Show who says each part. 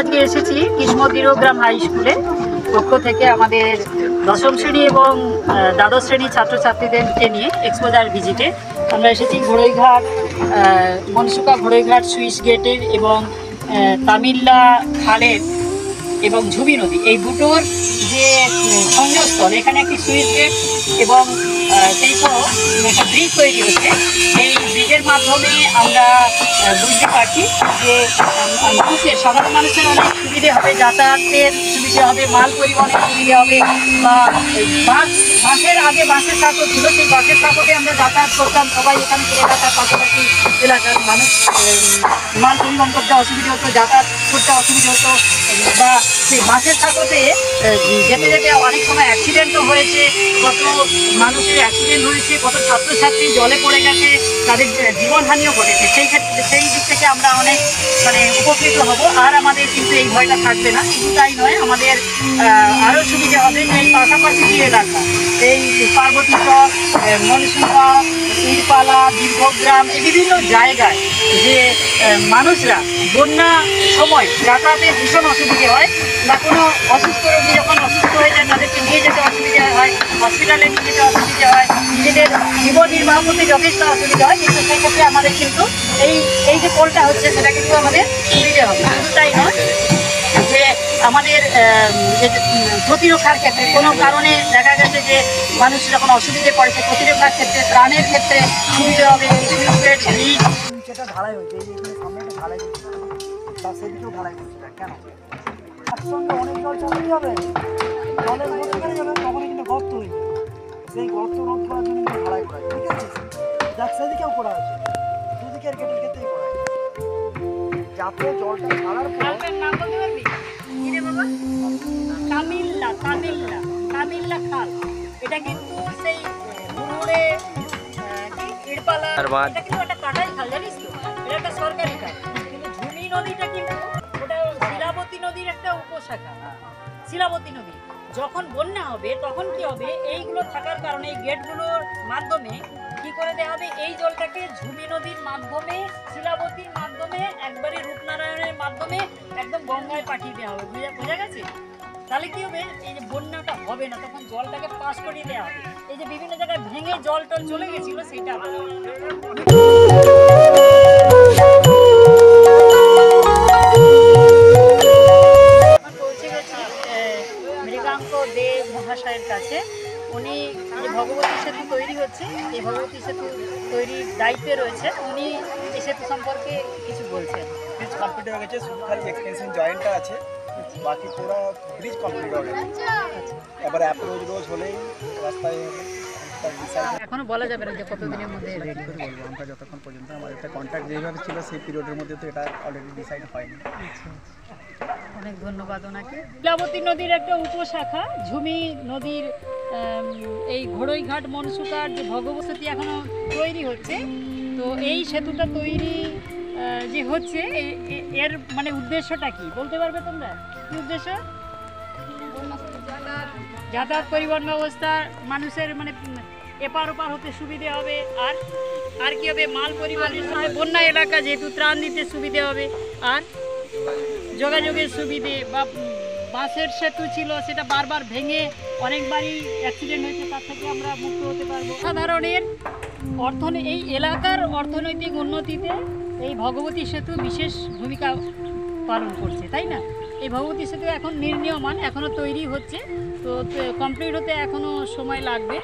Speaker 1: আজকে এসেছি গ্রাম হাই স্কুলে পক্ষ থেকে আমাদের দশম শ্রেণী এবং দ্বাদশ শ্রেণীর ছাত্রছাত্রীদেরকে নিয়ে এক্সপোজার ভিজিটে আমরা এসেছি ঘোড়ইঘাট মনসুকা ঘোড়ইঘাট সুইচ গেটের এবং তামিল্লা খালের এবং ঝুমি নদী এই দুটোর যে সংযোগস্থল এখানে একটি সুইচ গেট এবং সেই সহ একটা ব্রিজ তৈরি হচ্ছে। এই ব্রিজের মাধ্যমে আমরা বুঝতে পারছি যে মানুষের সাধারণ মানুষের অনেক সুবিধে হবে, যাতায়াতের সুবিধে হবে, মাল পরিবহনের সুবিধে হবে বা বাসের আগে বাসের সাঁকো ছিল, সেই বাসের সাঁকোতে আমরা যাতায়াত করতাম, সবাই এখানে এলাকার পাশাপাশি এলাকার মানুষ মাল পরিবহন করতে অসুবিধা হতো, যাতায়াত করতে অসুবিধা হতো বা সেই বাসের সাঁকোতে যেতে যেতে অনেক সময় অ্যাক্সিডেন্টও হয়েছে, কত মানুষের অ্যাক্সিডেন্ট হয়েছে, কত ছাত্রছাত্রী জলে পড়ে গেছে, তাদের জীবনহানিও ঘটেছে। সেই ক্ষেত্রে সেই দিক থেকে আমরা অনেক উপকৃত হব। আর আমাদের কিন্তু এই ভয়টা থাকবে না। শুধু তাই নয়, আমাদের আরও সুবিধা হবে যে এই পাশাপাশি যে এলাকা এই পার্বতীচক, মনসুকা, ইরপালা, দীর্ঘগ্রাম এই বিভিন্ন জায়গায় যে মানুষরা বন্যা সময় যাতায়াতের ভীষণ অসুবিধে হয় বা কোনো অসুস্থ রোগী যখন অসুস্থ হয়ে যায় তাদেরকে নিয়ে যেতে অসুবিধা হয়, হসপিটালে নিয়ে যেতে অসুবিধা হয়, নিজেদের জীবন নির্বাহ করতে যথেষ্ট অসুবিধা হয়। কিন্তু সেক্ষেত্রে আমাদের কিন্তু এই যে পোলটা হচ্ছে সেটা কিন্তু আমাদের সুবিধা হবে। শুধু তাই নয়, যে আমাদের প্রতিরক্ষার ক্ষেত্রে কোনো কারণে দেখা গেছে যে মানুষ যখন অসুবিধে পড়েছে, প্রতিরক্ষার ক্ষেত্রে ত্রাণের ক্ষেত্রে সুবিধা হবে।
Speaker 2: সেটা ঢালাই হয়েছে, এই এখানে সামনে একটা ঢালাই করছে বা সেদিকেও ঢালাই করছে কেন? একসঙ্গে অনেক জল চালাতে হবে, জলের উপর বেড়ে যাবে, তখনই কিন্তু গর্ত হয়ে যাবে। সেই গর্ত রোধ করার জন্য কিন্তু ঢালাই করা, ঠিক আছে? যাক, সেদিকেও করা হয়েছে, দুদিকের গেটের ক্ষেত্রেই করা হয়েছে, যাতে জলটা ছাড়ার পর
Speaker 1: তামিল্লা খাল, এটা কিন্তু সেই মুড়ে ইরপালা, এটা কিন্তু একটা কাটাই খাল, জানিস তো? এটা একটা সরকারি খাল। কিন্তু ঝুমি নদীটা কিন্তু ওটা শিলাবতী নদীর একটা উপশাখা। শিলাবতী নদী যখন বন্যা হবে তখন কি হবে, এইগুলো থাকার কারণে এই গেটগুলোর মাধ্যমে কি করে দেওয়া হবে, এই জলটাকে ঝুমি নদীর মাধ্যমে, শিলাবতীর মাধ্যমে, একবারে রূপনারায়ণের মাধ্যমে একদম গঙ্গায় পাঠিয়ে দেওয়া হবে। বোঝা গেছে? তাহলে কি হবে, এই যে বন্যাটা হবে না, তখন জলটাকে পাস করিয়ে দেওয়া হবে। এই যে বিভিন্ন জায়গায় ভেঙে জল টল চলে গেছিল সেটা পৌঁছে গেছি মৃগাঙ্ক দে মহাশয়ের কাছে। উনি যে ভগবতী সেতু তৈরি হচ্ছে, এই ভগবতী সেতু তৈরির দায়িত্বে রয়েছে, উনি এই সেতু সম্পর্কে কিছু বলছেন।
Speaker 2: ব্রিজ কমপ্লিট হয়ে গেছে, শুধু খালি এক্সটেনশন জয়েন্টটা আছে, বাকি পুরো ব্রিজ কমপ্লিট হয়ে গেছে। এবার অ্যাপ্রোচ রোজ হলেই রাস্তায়
Speaker 1: এখনো বলা যাবে না যে কতদিনের মধ্যে
Speaker 2: রেডি করে বলবো আমরা, যতক্ষণ পর্যন্ত আমাদের একটা কন্ট্রাক্ট যেভাবে ছিল সেই পিরিয়ডের মধ্যে তো এটা অলরেডি ডিসাইড হয়নি।
Speaker 1: অনেক ধন্যবাদ ওনাকে। শিলাবতী নদীর একটা উপশাখা ঝুমি নদীর এই ঘোড়ইঘাট মনসুকার যে ভগবতী এখনো তৈরি হচ্ছে। তো এই সেতুটা তৈরি যে হচ্ছে এর মানে উদ্দেশ্যটা কি বলতে পারবে তোমরা? কি উদ্দেশ্য? যাতায়াত পরিবহন ব্যবস্থা মানুষের মানে এপার ওপার হতে সুবিধে হবে। আর কি হবে, মাল পরিবহনের সময় বন্যা এলাকা যেহেতু ত্রাণ দিতে সুবিধে হবে। আর যোগাযোগের সুবিধে বা বাসের সেতু ছিল সেটা বারবার ভেঙে অনেকবারই অ্যাক্সিডেন্ট হয়েছে, তার থেকে আমরা মুক্ত হতে পারবো। সাধারণের এই এলাকার অর্থনৈতিক উন্নতিতে এই ভগবতী সেতু বিশেষ ভূমিকা পালন করছে, তাই না? এই ভগবতী সেতু এখন নির্মীয়মান, এখনও তৈরি হচ্ছে, তো কমপ্লিট হতে এখনও সময় লাগবে।